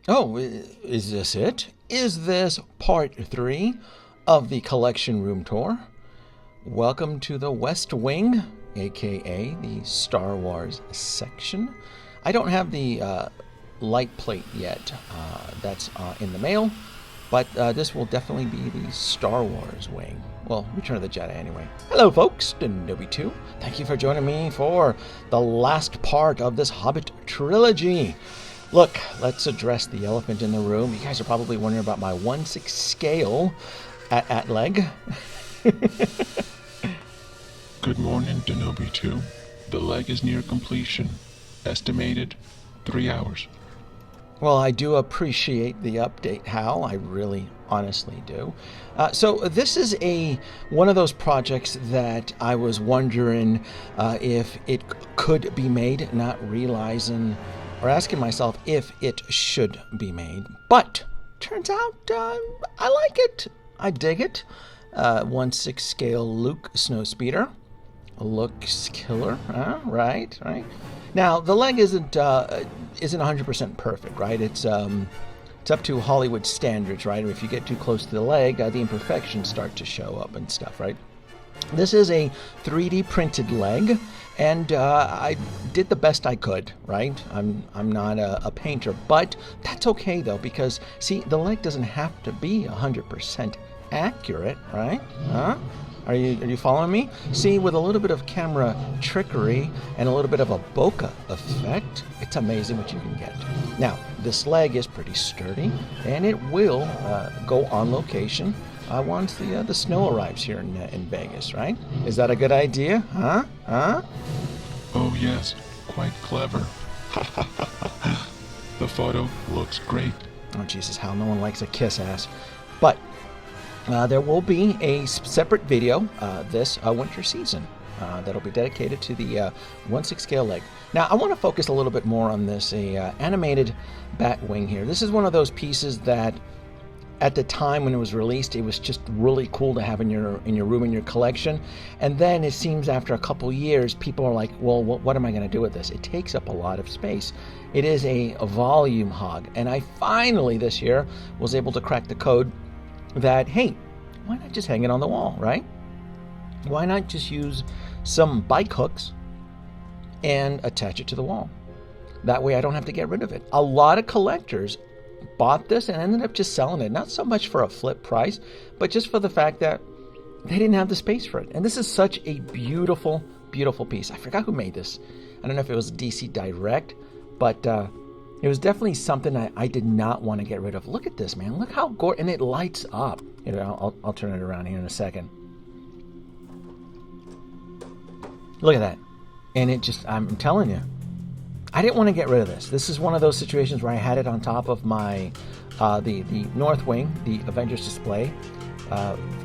Oh, is this it? Is this part 3 of the collection room tour? Welcome to the West Wing, aka the Star Wars section. I don't have the light plate yet. That's in the mail, but this will definitely be the Star Wars wing. Well, Return of the Jedi anyway. Hello folks, Denobi2. Thank you for joining me for the last part of this Hobbit trilogy. Look, let's address the elephant in the room. You guys are probably wondering about my 1/6 scale at leg. Good morning, Denobi2. The leg is near completion. Estimated 3 hours. Well, I do appreciate the update, Hal. I really, honestly do. So this is one of those projects that I was wondering if it could be made, not realizing or asking myself if it should be made. But turns out I like it. I dig it. 1/6 scale Luke Snowspeeder. Looks killer, right. Now the leg isn't 100% perfect, right? It's up to Hollywood standards, right? If you get too close to the leg, the imperfections start to show up and stuff, right? This is a 3D printed leg, and I did the best I could, right? I'm not a painter, but that's okay though, because see, the leg doesn't have to be 100% accurate, right? Are you following me? See, with a little bit of camera trickery and a little bit of a bokeh effect, it's amazing what you can get. Now, this leg is pretty sturdy, and it will go on location once the snow arrives here in Vegas, right? Is that a good idea? Huh? Oh yes, quite clever. The photo looks great. Oh Jesus, how no one likes a kiss ass. But there will be a separate video this winter season that'll be dedicated to the 1/6 scale leg. Now, I want to focus a little bit more on this animated bat wing here. This is one of those pieces that, at the time when it was released, it was just really cool to have in your room, in your collection. And then it seems after a couple years, people are like, well, what am I going to do with this? It takes up a lot of space. It is a volume hog. And I finally this year was able to crack the code that, hey, why not just hang it on the wall, right? Why not just use some bike hooks and attach it to the wall? That way I don't have to get rid of it. A lot of collectors bought this and ended up just selling it, not so much for a flip price, but just for the fact that they didn't have the space for it. And this is such a beautiful, beautiful piece. I forgot who made this. I don't know if it was DC Direct, but it was definitely something I did not want to get rid of. Look at this, man. Look how gorgeous. And it lights up. You know, I'll turn it around here in a second. Look at that. And it just, I'm telling you, I didn't want to get rid of this. This is one of those situations where I had it on top of my, the North Wing, the Avengers display.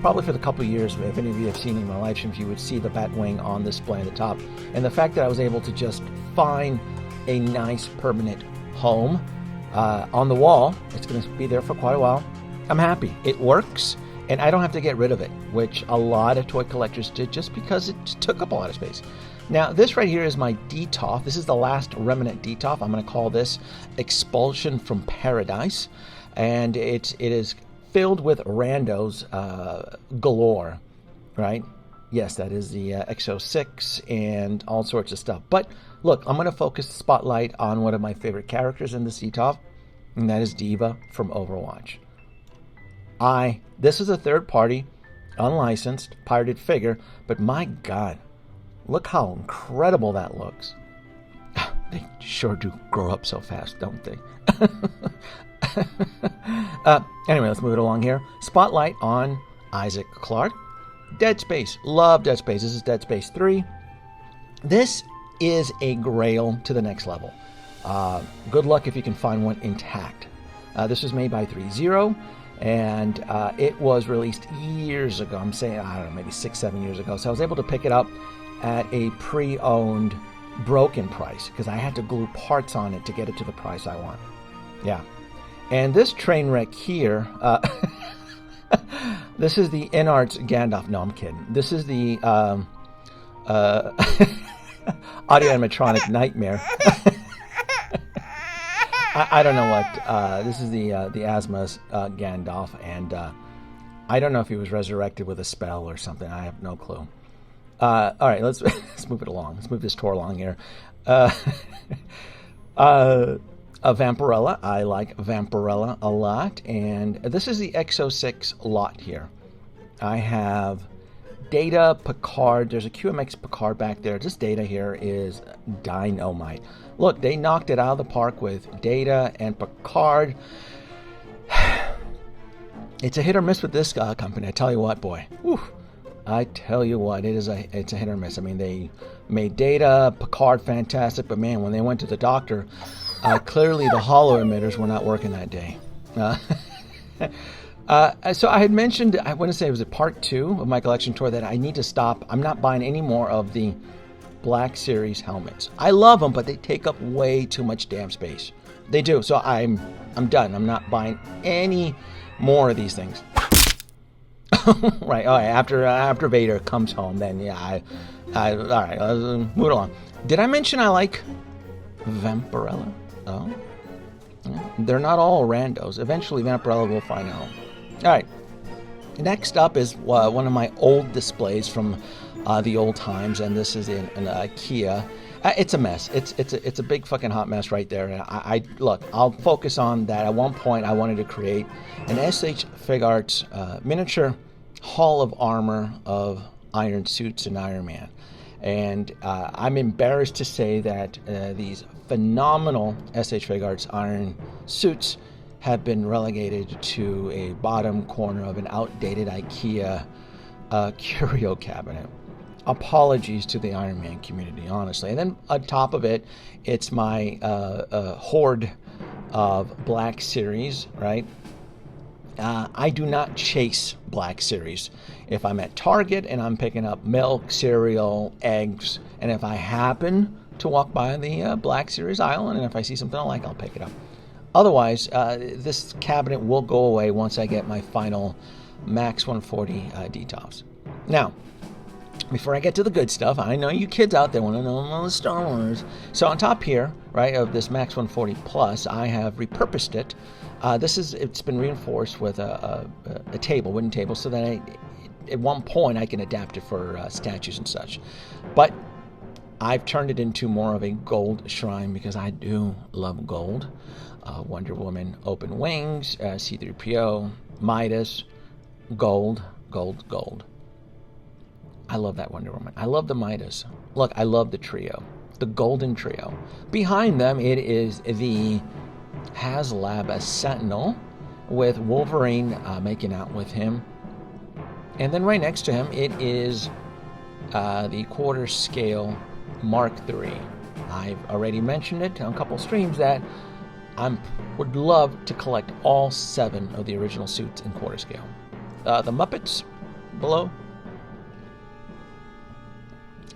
Probably for the couple of years, if any of you have seen in my live streams, you would see the Batwing on display at the top. And the fact that I was able to just find a nice permanent home on the wall, it's going to be there for quite a while. I'm happy. It works, and I don't have to get rid of it, which a lot of toy collectors did just because it took up a lot of space. Now, this right here is my DTOF. This is the last remnant DTOF. I'm going to call this Expulsion from Paradise, and it is filled with randos galore, right? Yes, that is the X06 and all sorts of stuff. But look, I'm going to focus the spotlight on one of my favorite characters in the DTOF, and that is Diva from Overwatch. This is a third-party, unlicensed, pirated figure, but my God, look how incredible that looks. They sure do grow up so fast, don't they? Anyway, let's move it along here. Spotlight on Isaac Clarke. Dead Space. Love Dead Space. This is Dead Space 3. This is a grail to the next level. Good luck if you can find one intact. This was made by 3-0, and it was released years ago. I'm saying, I don't know, maybe 6-7 years ago. So I was able to pick it up at a pre-owned broken price because I had to glue parts on it to get it to the price I want. Yeah. And this train wreck here, this is the Inarts Gandalf. No, I'm kidding. This is the audio animatronic nightmare. I don't know what. This is the Asma's Gandalf, and I don't know if he was resurrected with a spell or something. I have no clue. All right, let's move it along. Let's move this tour along here. A Vampirella. I like Vampirella a lot, and this is the X06 lot here. I have Data, Picard. There's a QMX Picard back there. This Data here is dynamite. Look, they knocked it out of the park with Data and Picard. It's a hit or miss with this company. I tell you what, boy. Whew. I tell you what, it's a hit or miss. I mean, they made Data, Picard fantastic, but man, when they went to the doctor, clearly the holo emitters were not working that day. So I had mentioned, I want to say it was a part 2 of my collection tour, that I need to stop. I'm not buying any more of the Black Series helmets. I love them, but they take up way too much damn space. They do. So I'm done. I'm not buying any more of these things. Right. All right. After Vader comes home, then yeah. All right. Let's move along. Did I mention I like Vampirella? Oh. They're not all randos. Eventually, Vampirella will find a home. All right. Next up is one of my old displays from the old times, and this is an IKEA. It's a mess. It's a big fucking hot mess right there. Look, I'll focus on that. At one point, I wanted to create an SH Figuarts miniature Hall of Armor of Iron Suits and Iron Man. And I'm embarrassed to say that these phenomenal SH Figuarts Iron Suits have been relegated to a bottom corner of an outdated IKEA curio cabinet. Apologies to the Iron Man community, honestly. And then on top of it, it's my horde of Black Series, right? I do not chase Black Series. If I'm at Target and I'm picking up milk, cereal, eggs, and if I happen to walk by the Black Series aisle, and if I see something I like, I'll pick it up. Otherwise, this cabinet will go away once I get my final Max 140 detox. Now, before I get to the good stuff, I know you kids out there want to know all the Star Wars. So on top here, right, of this Max 140 Plus, I have repurposed it. It's been reinforced with a wooden table, so that at one point I can adapt it for statues and such. But I've turned it into more of a gold shrine because I do love gold. Wonder Woman, Open Wings, C-3PO, Midas, gold. I love that Wonder Woman. I love the Midas. Look, I love the trio, the golden trio. Behind them, it is the HasLab Sentinel with Wolverine making out with him. And then right next to him, it is the quarter scale Mark III. I've already mentioned it on a couple streams that I would love to collect all 7 of the original suits in quarter scale. The Muppets below.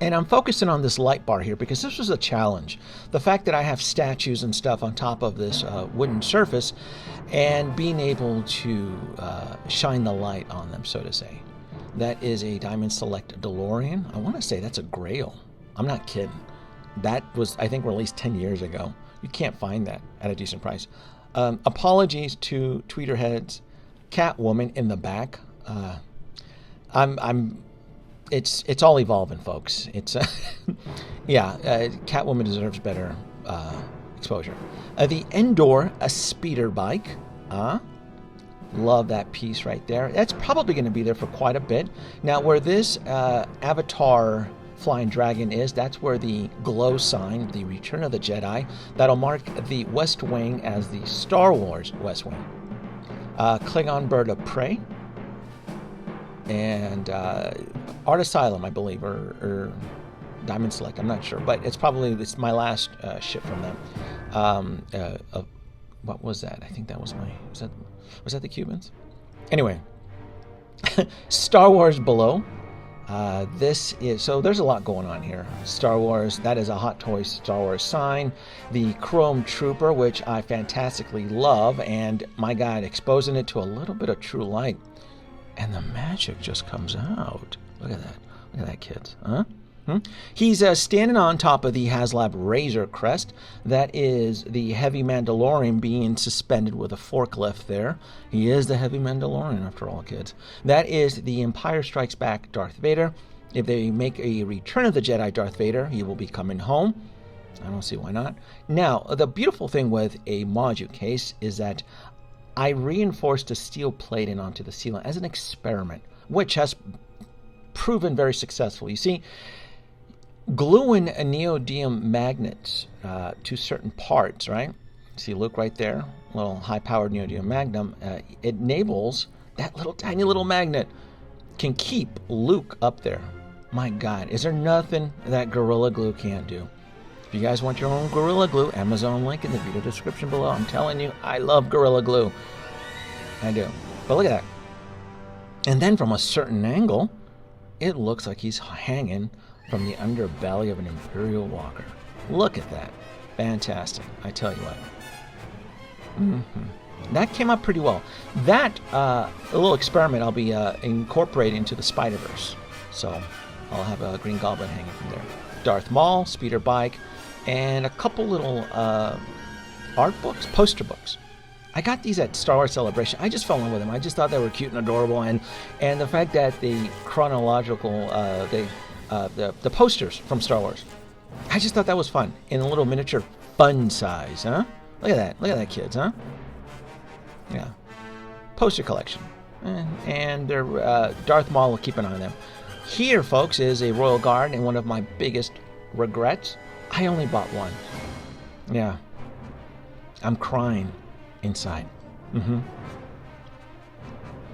And I'm focusing on this light bar here because this was a challenge. The fact that I have statues and stuff on top of this wooden surface and being able to shine the light on them, so to say. That is a Diamond Select DeLorean. I want to say that's a Grail. I'm not kidding. That was, I think, released 10 years ago. You can't find that at a decent price. Apologies to Tweeterheads. Catwoman in the back. It's all evolving, folks. It's Catwoman deserves better exposure. The Endor, a speeder bike. Love that piece right there. That's probably going to be there for quite a bit. Now, where this Avatar Flying Dragon is, that's where the glow sign, the Return of the Jedi, that'll mark the West Wing as the Star Wars West Wing. Klingon Bird of Prey. And Art Asylum, I believe, or Diamond Select, I'm not sure, but it's my last ship from them. What was that? I think that was was that the Cubans? Anyway, Star Wars below. So there's a lot going on here. Star Wars, that is a Hot Toys Star Wars sign. The Chrome Trooper, which I fantastically love, and my God, exposing it to a little bit of true light. And the magic just comes out. Look at that. Look at that, kids. Huh? He's standing on top of the HasLab Razor Crest. That is the heavy Mandalorian being suspended with a forklift there. He is the heavy Mandalorian, after all, kids. That is the Empire Strikes Back Darth Vader. If they make a Return of the Jedi Darth Vader, he will be coming home. I don't see why not. Now, the beautiful thing with a module case is that I reinforced a steel plating onto the sealant as an experiment, which has proven very successful. You see, gluing a neodymium magnets to certain parts, right? See Luke right there, little high-powered neodymium magnum. It enables that little tiny little magnet can keep Luke up there. My God, is there nothing that Gorilla Glue can't do? If you guys want your own Gorilla Glue, Amazon link in the video description below. I'm telling you, I love Gorilla Glue. I do. But look at that. And then from a certain angle, it looks like he's hanging from the underbelly of an Imperial Walker. Look at that. Fantastic. I tell you what. That came up pretty well. That, a little experiment I'll be incorporating into the Spidey-Verse. So I'll have a Green Goblin hanging from there. Darth Maul, speeder bike, and a couple little art books, poster books. I got these at Star Wars Celebration. I just fell in love with them. I just thought they were cute and adorable, and the fact that the chronological, the posters from Star Wars, I just thought that was fun in a little miniature fun size, huh? Look at that, kids, huh? Yeah, poster collection, and they're Darth Maul will keep an eye on them. Here, folks, is a Royal Guard, and one of my biggest regrets, I only bought one. Yeah, I'm crying inside.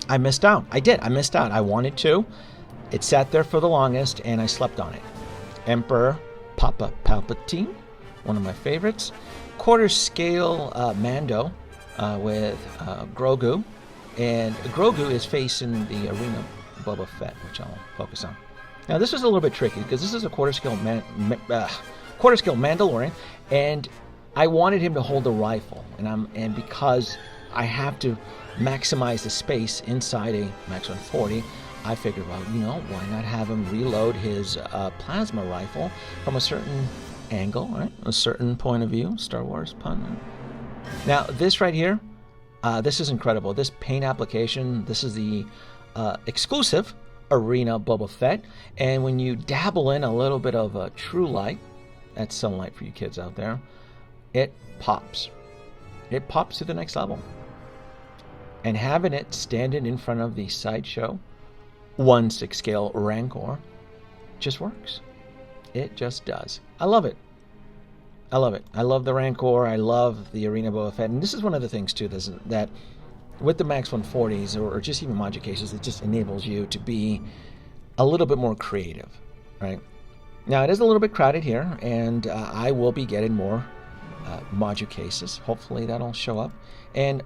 I missed out. I missed out. I wanted to. It sat there for the longest, and I slept on it. Emperor Papa Palpatine, one of my favorites. Quarter scale Mando with Grogu, and Grogu is facing the arena Boba Fett, which I'll focus on. Now this was a little bit tricky because this is a quarter scale Mandalorian, and I wanted him to hold a rifle, and because I have to maximize the space inside a Max 140, I figured, well, why not have him reload his plasma rifle from a certain angle, right? A certain point of view. Star Wars pun. Right? Now, this right here, this is incredible. This paint application, this is the exclusive Arena Boba Fett. And when you dabble in a little bit of true light, that's sunlight for you kids out there, it pops. It pops to the next level. And having it standing in front of the Sideshow 1/6 scale Rancor just works. It just does. I love it. I love it. I love the Rancor. I love the Arena Boba Fett. And this is one of the things, too, that with the Max 140s or just even module cases, it just enables you to be a little bit more creative, right? Now, it is a little bit crowded here, and I will be getting more module cases. Hopefully that'll show up. And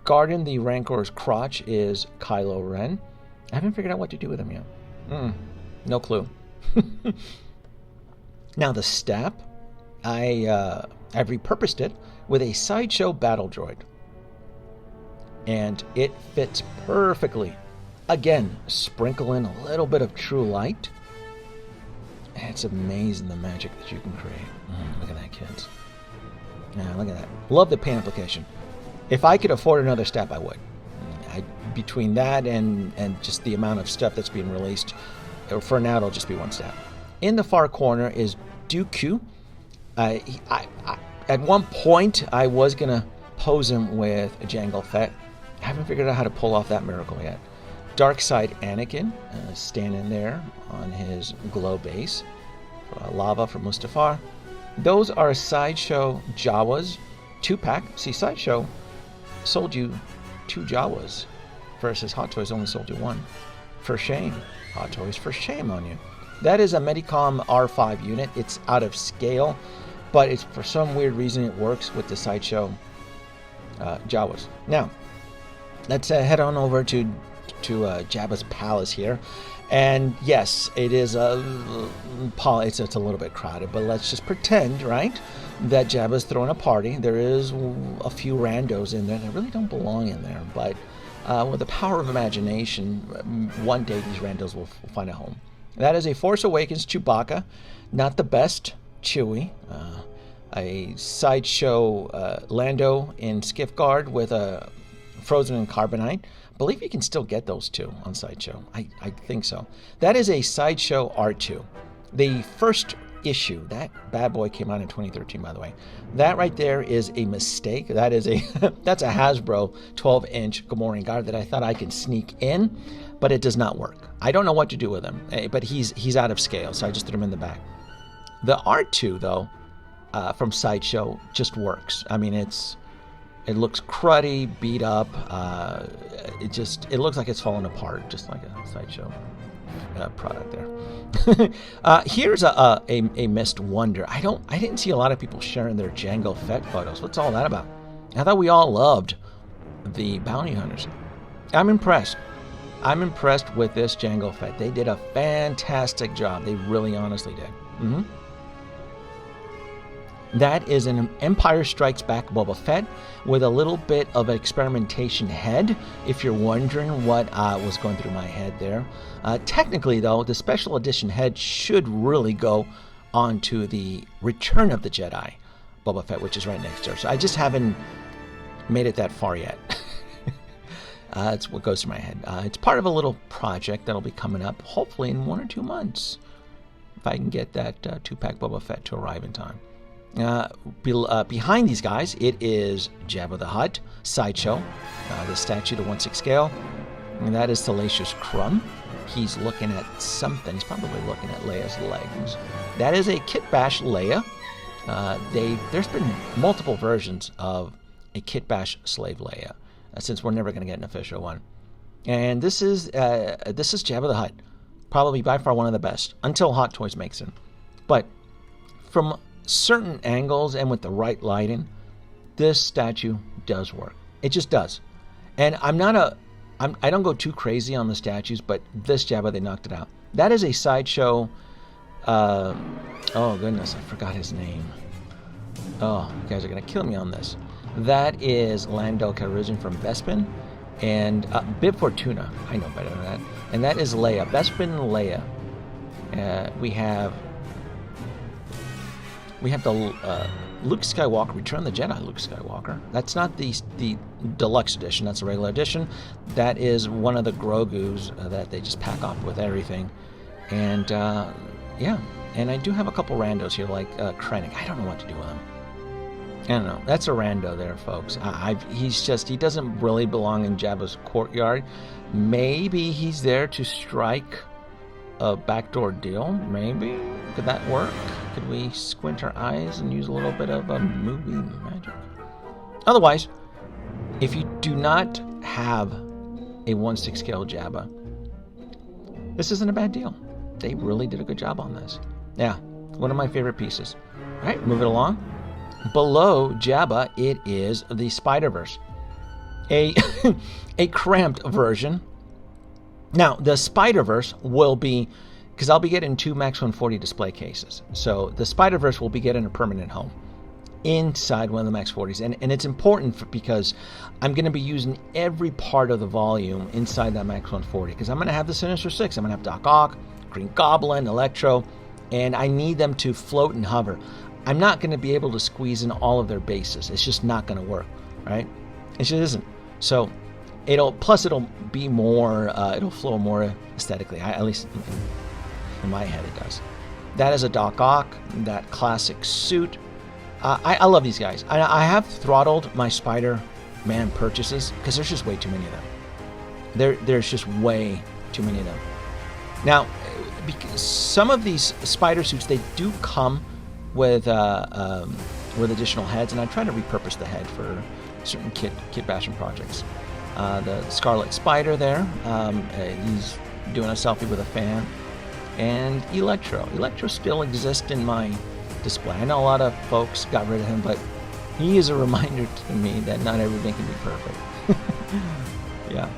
guarding the Rancor's crotch is Kylo Ren. I haven't figured out what to do with him yet. No clue. Now the Stap, I've repurposed it with a Sideshow battle droid. And it fits perfectly. Again, sprinkle in a little bit of true light. And it's amazing the magic that you can create. Look at that, kids. Yeah, look at that. Love the paint application. If I could afford another Stap, I would. Between that and just the amount of stuff that's being released, for now it'll just be one Stap. In the far corner is Dukku. At one point, I was going to pose him with a Jango Fett. I haven't figured out how to pull off that miracle yet. Dark Side Anakin, standing there on his glow base. Lava from Mustafar. Those are Sideshow Jawas 2-pack. See, Sideshow sold you 2 Jawas versus Hot Toys only sold you 1. For shame. Hot Toys, for shame on you. That is a Medicom R5 unit. It's out of scale, but it's for some weird reason it works with the Sideshow Jawas. Now, let's head on over to Jabba's palace here. And yes, it is it's a little bit crowded, but let's just pretend, right, that Jabba's throwing a party. There is a few randos in there that really don't belong in there, but with the power of imagination, one day these randos will find a home. That is a Force Awakens Chewbacca. Not the best Chewie. A Sideshow Lando in Skiff Guard with a Frozen in Carbonite. I believe you can still get those two on Sideshow. I think so. That is a Sideshow R2. The first issue, that bad boy came out in 2013, by the way. That right there is a mistake. That is that's a Hasbro 12-inch Gamorrean guard that I thought I could sneak in, but it does not work. I don't know what to do with him, but he's out of scale, so I just threw him in the back. The R2 though, from Sideshow just works. I mean, it looks cruddy, beat up. It looks like it's falling apart, just like a Sideshow product there. Here's a missed wonder. I didn't see a lot of people sharing their Jango Fett photos. What's all that about? I thought we all loved the bounty hunters. I'm impressed. I'm impressed with this Jango Fett. They did a fantastic job. They really honestly did. That is an Empire Strikes Back Boba Fett with a little bit of an experimentation head, if you're wondering what was going through my head there. Technically, though, the special edition head should really go onto the Return of the Jedi Boba Fett, which is right next door. So I just haven't made it that far yet. That's what goes through my head. It's part of a little project that'll be coming up, hopefully in 1 or 2 months, if I can get that 2-pack Boba Fett to arrive in time. Behind these guys, it is Jabba the Hutt, Sideshow, the statue to 1/6 scale, and that is Salacious Crumb. He's looking at something. He's probably looking at Leia's legs. That is a Kit Bash Leia. There's been multiple versions of a Kit Bash slave Leia, since we're never going to get an official one. And this is Jabba the Hutt, probably by far one of the best, until Hot Toys makes it. But from certain angles and with the right lighting, this statue does work. It just does. And I don't go too crazy on the statues, but this Jabba, they knocked it out. That is a Sideshow. Oh goodness, I forgot his name. Oh, you guys are gonna kill me on this. That is Lando Calrissian from Bespin, and Bib Fortuna. I know better than that. And that is Leia, Bespin Leia. We have the Luke Skywalker, Return of the Jedi Luke Skywalker. That's not the deluxe edition, that's the regular edition. That is one of the Grogus that they just pack up with everything. And yeah, and I do have a couple randos here, like Krennic. I don't know what to do with him. I don't know. That's a rando there, folks. He doesn't really belong in Jabba's courtyard. Maybe he's there to strike a backdoor deal, maybe? Could that work? Could we squint our eyes and use a little bit of movie magic? Otherwise, if you do not have a 1/6 scale Jabba, this isn't a bad deal. They really did a good job on this. Yeah, one of my favorite pieces. All right, move it along. Below Jabba, it is the Spider-Verse. A cramped version. Now, the Spider-Verse will be, because I'll be getting 2 Max 140 display cases. So the Spider-Verse will be getting a permanent home inside one of the Max 40s. And it's important because I'm going to be using every part of the volume inside that Max 140. Because I'm going to have the Sinister Six. I'm going to have Doc Ock, Green Goblin, Electro. And I need them to float and hover. I'm not going to be able to squeeze in all of their bases. It's just not going to work, right? It just isn't. So it'll be more, it'll flow more aesthetically, at least in my head it does. That is a Doc Ock, that classic suit. I love these guys. I have throttled my Spider-Man purchases because there's just way too many of them. There's just way too many of them. Now, because some of these spider suits, they do come with additional heads, and I try to repurpose the head for certain kit bashing projects. The Scarlet Spider there, he's doing a selfie with a fan, and Electro still exists in my display. I know a lot of folks got rid of him, but he is a reminder to me that not everything can be perfect. Yeah.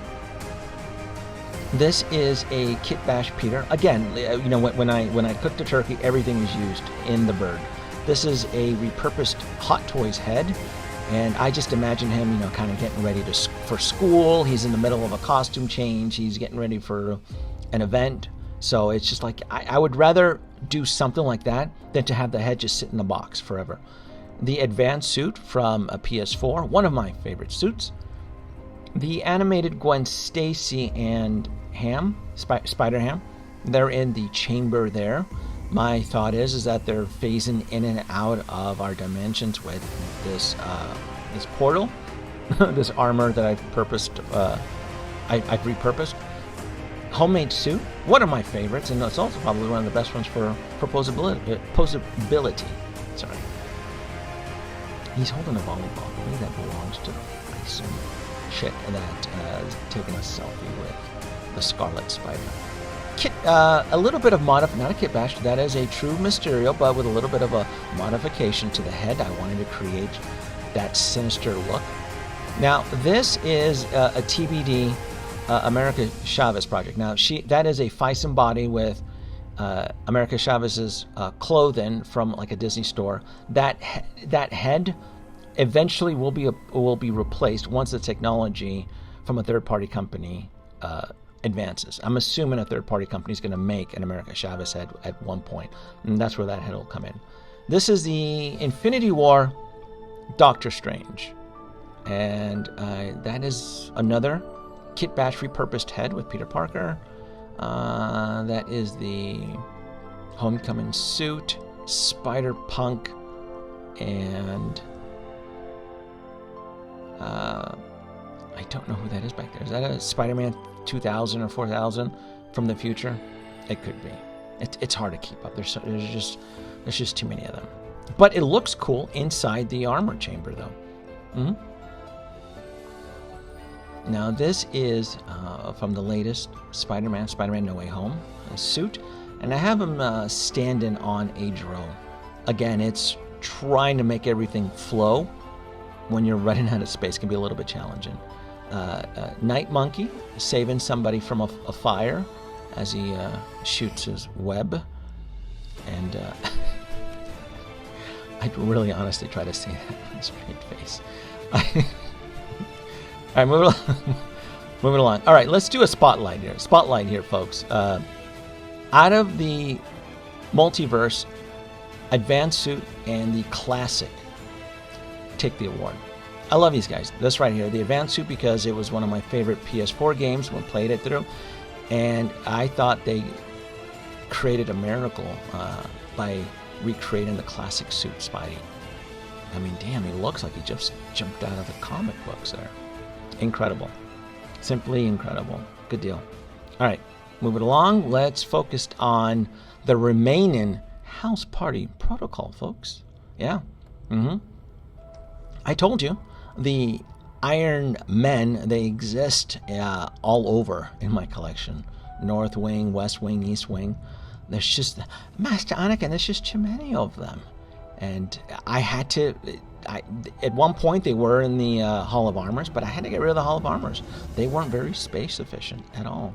This is a Kit Bash Peter. Again, you know, when I cook the turkey, everything is used in the bird. This is a repurposed Hot Toys head, and I just imagine him, you know, kind of getting ready for school. He's in the middle of a costume change. He's getting ready for an event. So it's just like, I would rather do something like that than to have the head just sit in the box forever. The advanced suit from a PS4, one of my favorite suits. The animated Gwen Stacy and Spider-Ham, they're in the chamber there. My thought is that they're phasing in and out of our dimensions with this portal, this armor that I've repurposed. Homemade suit, one of my favorites, and it's also probably one of the best ones for posability. Sorry. He's holding a volleyball. Maybe that belongs to some chick that is taking a selfie with the Scarlet Spider. A little bit of not a kit bash, that is a true Mysterio, but with a little bit of a modification to the head. I wanted to create that sinister look. Now, this is a TBD America Chavez project. Now, that is a Fison body with America Chavez's clothing from like a Disney store. That head eventually will be replaced once the technology from a third-party company advances. I'm assuming a third-party company is going to make an America Chavez head at one point, and that's where that head will come in. This is the Infinity War Doctor Strange, and that is another Kit Bash repurposed head with Peter Parker. That is the Homecoming suit, Spider-Punk, and I don't know who that is back there. Is that a Spider-Man 2000 or 4000 from the future? It could be. It's hard to keep up. There's just too many of them. But it looks cool inside the armor chamber, though. Mm-hmm. Now, this is from the latest Spider-Man No Way Home suit, and I have him standing on a drone. Again, it's trying to make everything flow when you're running out of space. Can be a little bit challenging. Night Monkey saving somebody from a fire as he shoots his web, and I'd really honestly try to say that with a straight face. All right, moving along. All right, let's do a spotlight here. Spotlight here, folks. Out of the multiverse, advanced suit and the classic take the award. I love these guys. This right here, the advanced suit, because it was one of my favorite PS4 games when I played it through, and I thought they created a miracle by recreating the classic suit Spidey. I mean, damn, he looks like he just jumped out of the comic books there. Incredible. Simply incredible. Good deal. All right, moving along. Let's focus on the remaining House Party protocol, folks. Yeah. I told you, the Iron Men, they exist all over in my collection. North Wing, West Wing, East Wing. There's just, Master Anakin, there's just too many of them. And I had to... at one point, they were in the Hall of Armors, but I had to get rid of the Hall of Armors. They weren't very space efficient at all.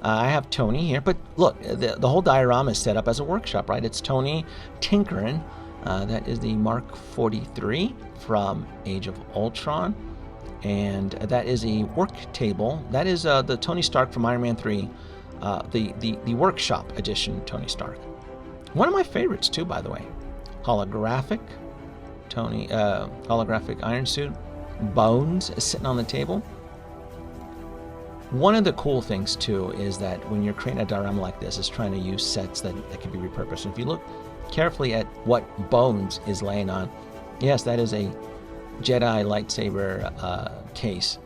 I have Tony here, but look, the whole diorama is set up as a workshop, right? It's Tony tinkering. That is the Mark 43 from Age of Ultron, and that is a work table. That is the Tony Stark from Iron Man 3, the workshop edition Tony Stark. One of my favorites too, by the way. Holographic Tony, holographic Iron Suit, Bones sitting on the table. One of the cool things too is that when you're creating a diorama like this, is trying to use sets that can be repurposed. And if you look carefully at what Bones is laying on, yes, that is a Jedi lightsaber case,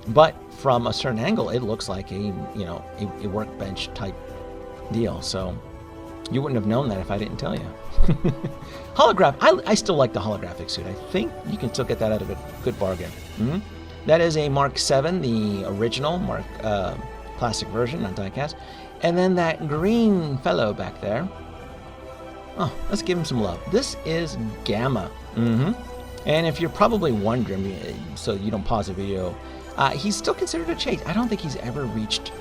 but from a certain angle, it looks like a workbench type deal. So you wouldn't have known that if I didn't tell you. Holograph. I still like the holographic suit. I think you can still get that out of a good bargain. That is a Mark 7, the original Mark classic version, not diecast. And then that green fellow back there. Oh, let's give him some love. This is Gamma. And if you're probably wondering, so you don't pause the video, he's still considered a chase. I don't think he's ever reached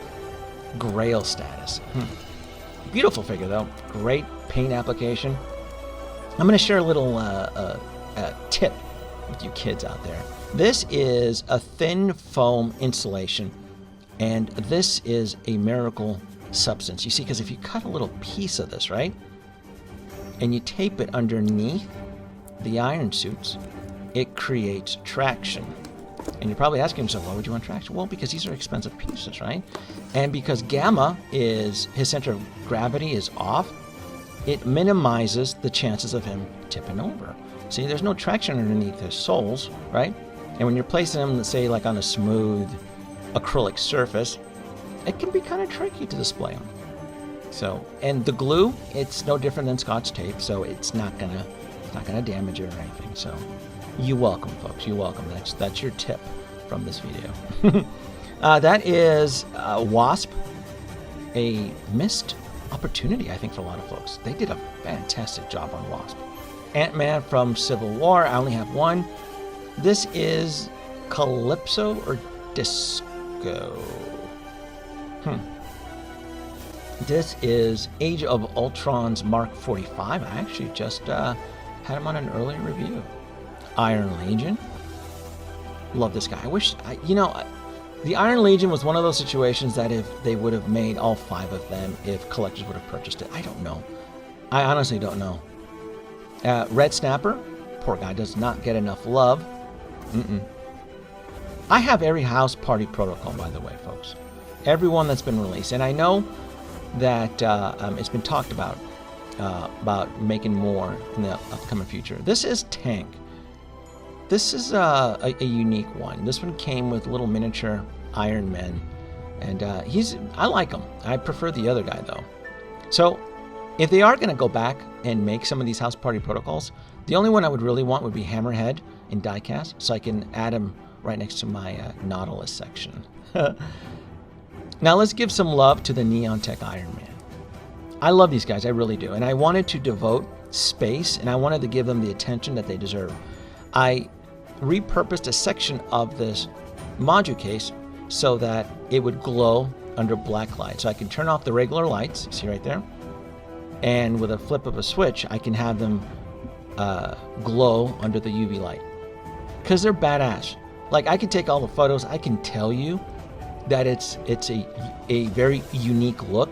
Grail status. Beautiful figure, though. Great paint application. I'm going to share a little tip with you kids out there. This is a thin foam insulation, and this is a miracle substance. You see, because if you cut a little piece of this, right, and you tape it underneath the iron suits, it creates traction. And you're probably asking yourself, why would you want traction? Well, because these are expensive pieces, right? And because Gamma is, his center of gravity is off, it minimizes the chances of him tipping over. See, there's no traction underneath his soles, right? And when you're placing them, let's say, like on a smooth acrylic surface, it can be kind of tricky to display them. So, and the glue, it's no different than Scotch tape, so it's not gonna damage it or anything. So, you're welcome, folks. You're welcome. That's your tip from this video. That is Wasp, a missed opportunity, I think, for a lot of folks. They did a fantastic job on Wasp. Ant-Man from Civil War. I only have one. This is Calypso or Disco. This is Age of Ultron's Mark 45. I actually just had him on an earlier review. Iron Legion. Love this guy. I wish, the Iron Legion was one of those situations that if they would have made all 5 of them, if collectors would have purchased it. I don't know. I honestly don't know. Red Snapper. Poor guy does not get enough love. I have every House Party Protocol, by the way, folks. Everyone that's been released. And I know that it's been talked about making more in the upcoming future. This is Tank. This is a unique one. This one came with little miniature Iron Men. And I like him. I prefer the other guy, though. So, if they are going to go back and make some of these House Party Protocols, the only one I would really want would be Hammerhead in diecast, so I can add him right next to my Nautilus section. Now let's give some love to the Neon Tech Iron Man. I love these guys, I really do, and I wanted to devote space, and I wanted to give them the attention that they deserve. I repurposed a section of this module case so that it would glow under black light. So I can turn off the regular lights, you see right there, and with a flip of a switch, I can have them glow under the UV light. Because they're badass. Like, I can take all the photos, I can tell you that it's a very unique look,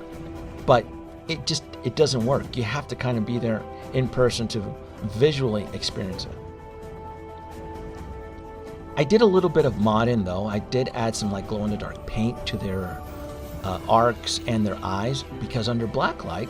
but it doesn't work. You have to kind of be there in person to visually experience it. I did a little bit of modding, though. I did add some like glow-in-the-dark paint to their arcs and their eyes, because under black light,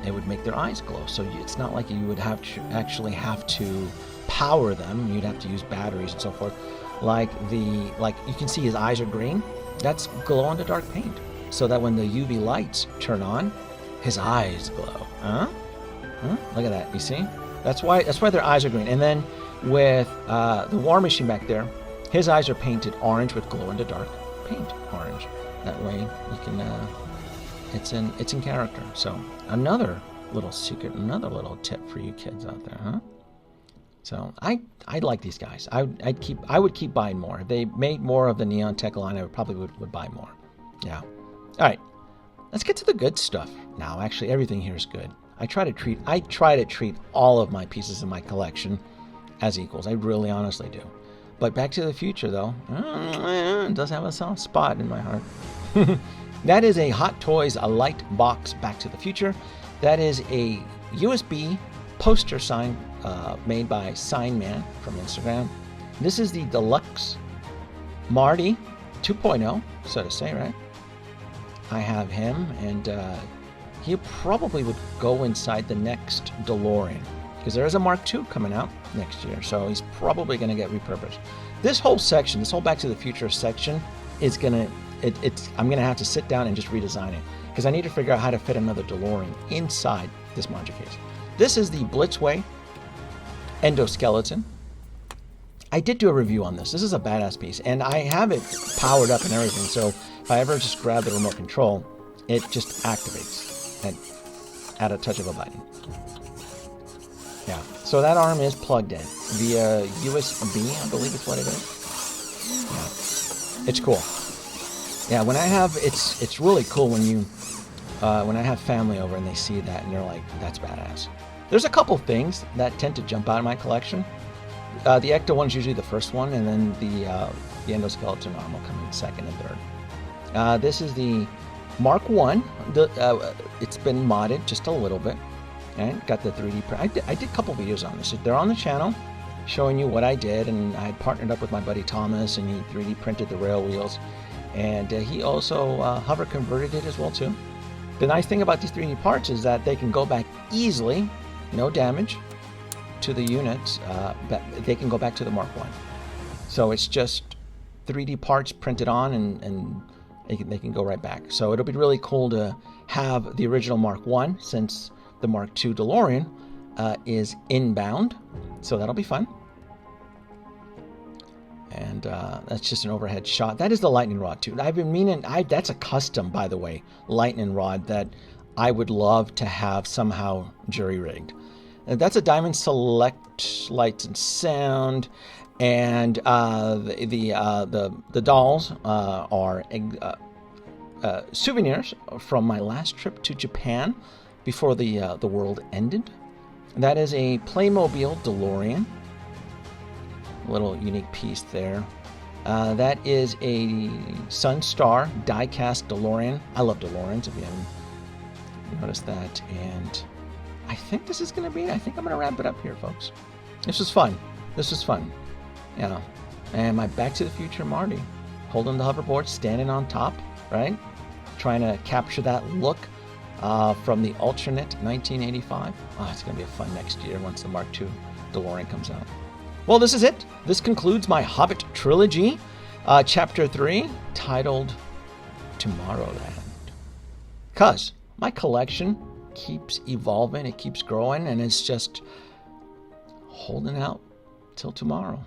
it would make their eyes glow. So it's not like you would actually have to power them. You'd have to use batteries and so forth. Like you can see his eyes are green. That's glow-in-the-dark paint, so that when the UV lights turn on, his eyes glow. Huh? Look at that. You see? That's why their eyes are green. And then with the War Machine back there, his eyes are painted orange with glow-in-the-dark paint orange. That way you can it's in character. So another little secret, another little tip for you kids out there, huh? So I like these guys. I would keep buying more. If they made more of the Neon Tech line, I probably would buy more. Yeah. All right. Let's get to the good stuff now. Actually, everything here is good. I try to treat all of my pieces in my collection as equals. I really honestly do. But Back to the Future, though, does have a soft spot in my heart. That is a Hot Toys light box Back to the Future. That is a USB poster sign made by Sign Man from Instagram. This is the Deluxe Marty 2.0, so to say, right? I have him, and he probably would go inside the next DeLorean, because there is a Mark II coming out next year, so he's probably going to get repurposed. This whole section, this whole Back to the Future section, is I'm going to have to sit down and just redesign it, because I need to figure out how to fit another DeLorean inside this module case. This is the Blitzway Endoskeleton. I did do a review on this. This is a badass piece, and I have it powered up and everything, so if I ever just grab the remote control, it just activates at a touch of a button. Yeah, so that arm is plugged in via USB, I believe is what it is. Yeah, it's cool. Yeah, when I have, it's really cool when I have family over and they see that and they're like, that's badass. There's a couple things that tend to jump out of my collection. The Ecto one's usually the first one, and then the endoskeleton arm will come in second and third. This is the Mark 1, it's been modded just a little bit. Right? Got the 3D print. I did a couple videos on this. They're on the channel showing you what I did, and I had partnered up with my buddy Thomas, and he 3D printed the rail wheels. And he also hover converted it as well too. The nice thing about these 3D parts is that they can go back easily, no damage to the units. They can go back to the Mark 1. So it's just 3D parts printed on, and they can go right back. So it'll be really cool to have the original Mark 1 since the Mark II DeLorean is inbound. So that'll be fun. And that's just an overhead shot. That is the lightning rod too. I've been meaning, that's a custom, by the way, lightning rod that I would love to have somehow jury rigged. And that's a Diamond Select Lights and Sound, and the dolls are souvenirs from my last trip to Japan before the world ended. That is a Playmobil DeLorean. Little unique piece there. That is a Sunstar die-cast DeLorean. I love DeLoreans, if you haven't noticed that. And I think this is going to be it. I think I'm going to wrap it up here, folks. This was fun. Yeah. And my Back to the Future Marty, holding the hoverboard, standing on top, right? Trying to capture that look from the alternate 1985. Oh, it's going to be a fun next year once the Mark II DeLorean comes out. Well, this is it. This concludes my Hobbit trilogy, Chapter 3, titled Tomorrowland. Because my collection keeps evolving, it keeps growing, and it's just holding out till tomorrow.